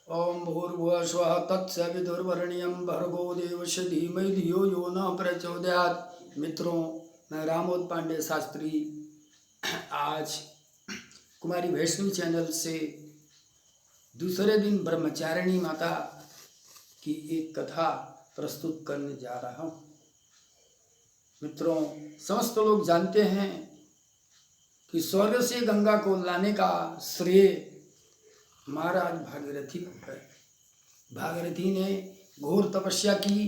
ओम भूर्भुवः स्वः तत्सवितुर्वरेण्यं भर्गो देवस्य धीमहि धियो यो न प्रचोदयात्। मित्रों, मैं रामोद पांडे शास्त्री आज कुमारी वैष्णवी चैनल से दूसरे दिन ब्रह्मचारिणी माता की एक कथा प्रस्तुत करने जा रहा हूँ। मित्रों, समस्त लोग जानते हैं कि स्वर्ग से गंगा को लाने का श्रेय महाराज भागीरथी को है। भागीरथी ने घोर तपस्या की।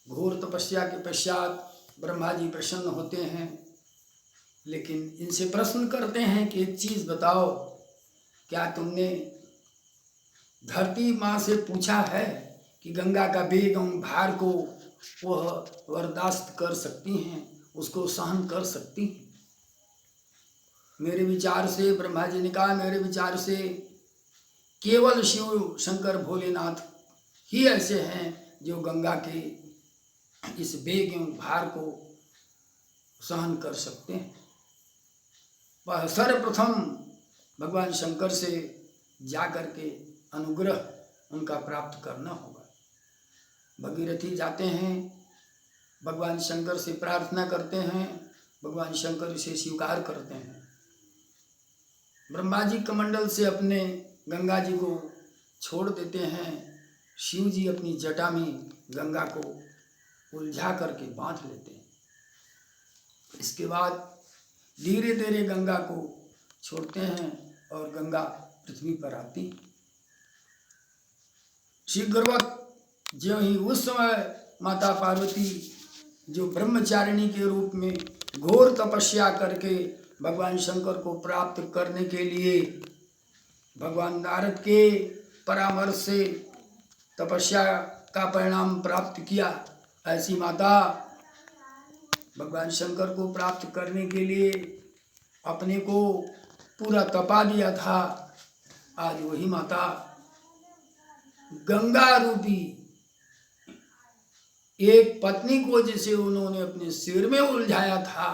घोर तपस्या के पश्चात ब्रह्मा जी प्रसन्न होते हैं, लेकिन इनसे प्रश्न करते हैं कि एक चीज बताओ, क्या तुमने धरती माँ से पूछा है कि गंगा का वेग एवं भार को वह बर्दाश्त कर सकती हैं, उसको सहन कर सकती हैं? मेरे विचार से, ब्रह्मा जी ने कहा, मेरे विचार से केवल शिव शंकर भोलेनाथ ही ऐसे हैं जो गंगा के इस वेग एवं भार को सहन कर सकते हैं। वह सर्वप्रथम भगवान शंकर से जाकर के अनुग्रह उनका प्राप्त करना होगा। भगीरथी जाते हैं, भगवान शंकर से प्रार्थना करते हैं, भगवान शंकर इसे स्वीकार करते हैं। ब्रह्मा जी कमंडल से अपने गंगा जी को छोड़ देते हैं। शिव जी अपनी जटा में गंगा को उलझा करके बांध लेते हैं। इसके बाद धीरे धीरे गंगा को छोड़ते हैं और गंगा पृथ्वी पर आती। शीघ्रवत ज्यों ही उस समय माता पार्वती जो ब्रह्मचारिणी के रूप में घोर तपस्या करके भगवान शंकर को प्राप्त करने के लिए भगवान नारद के परामर्श से तपस्या का परिणाम प्राप्त किया, ऐसी माता भगवान शंकर को प्राप्त करने के लिए अपने को पूरा तपा दिया था। आज वही माता गंगा रूपी एक पत्नी को जिसे उन्होंने अपने सिर में उलझाया था,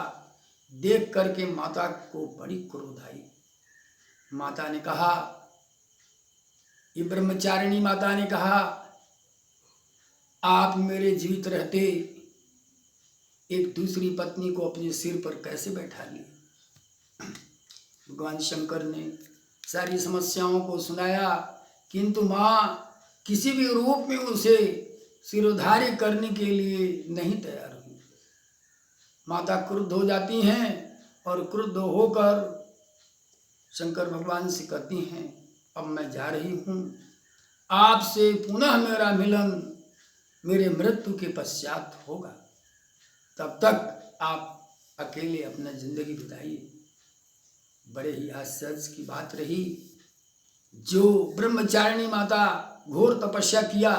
देख करके माता को बड़ी क्रोध आई। माता ने कहा, ये ब्रह्मचारिणी माता ने कहा, आप मेरे जीवित रहते एक दूसरी पत्नी को अपने सिर पर कैसे बैठा लिए? भगवान शंकर ने सारी समस्याओं को सुनाया, किंतु माँ किसी भी रूप में उसे सिरोधार्य करने के लिए नहीं तैयार हुई। माता क्रुद्ध हो जाती हैं और क्रुद्ध होकर शंकर भगवान से कहती हैं, अब मैं जा रही हूँ, आपसे पुनः मेरा मिलन मेरे मृत्यु के पश्चात होगा, तब तक आप अकेले अपना जिंदगी बिताइए। बड़े ही आश्चर्य की बात रही। जो ब्रह्मचारिणी माता घोर तपस्या किया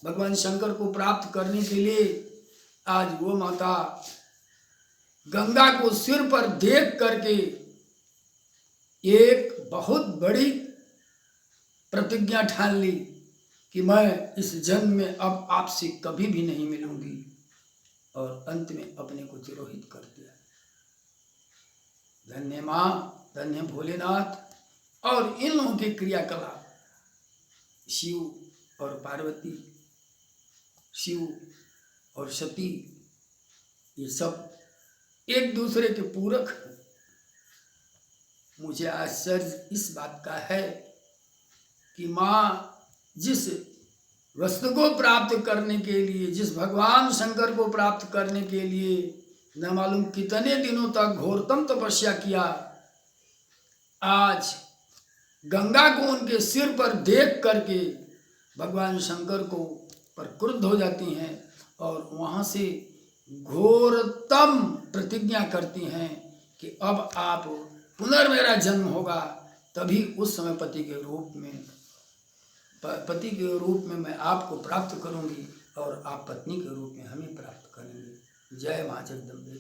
भगवान शंकर को प्राप्त करने के लिए, आज वो माता गंगा को सिर पर देख करके एक बहुत बड़ी प्रतिज्ञा ठान ली कि मैं इस जन्म में अब आपसे कभी भी नहीं मिलूंगी, और अंत में अपने को तिरोहित कर दिया। धन्य माँ, धन्य भोलेनाथ। और इन लोगों के क्रियाकलाप, शिव और पार्वती, शिव और सती, ये सब एक दूसरे के पूरक हैं। मुझे आश्चर्य इस बात का है कि माँ जिस वस्तु को प्राप्त करने के लिए, जिस भगवान शंकर को प्राप्त करने के लिए न मालूम कितने दिनों तक घोरतम तपस्या किया, आज गंगा को उनके सिर पर देख करके भगवान शंकर को पर क्रुद्ध हो जाती हैं और वहाँ से घोरतम प्रतिज्ञा करती हैं कि अब आप पुनर्मेरा जन्म होगा, तभी उस समय पति के रूप में मैं आपको प्राप्त करूंगी और आप पत्नी के रूप में हमें प्राप्त करेंगे। जय माँ जगदम्बे।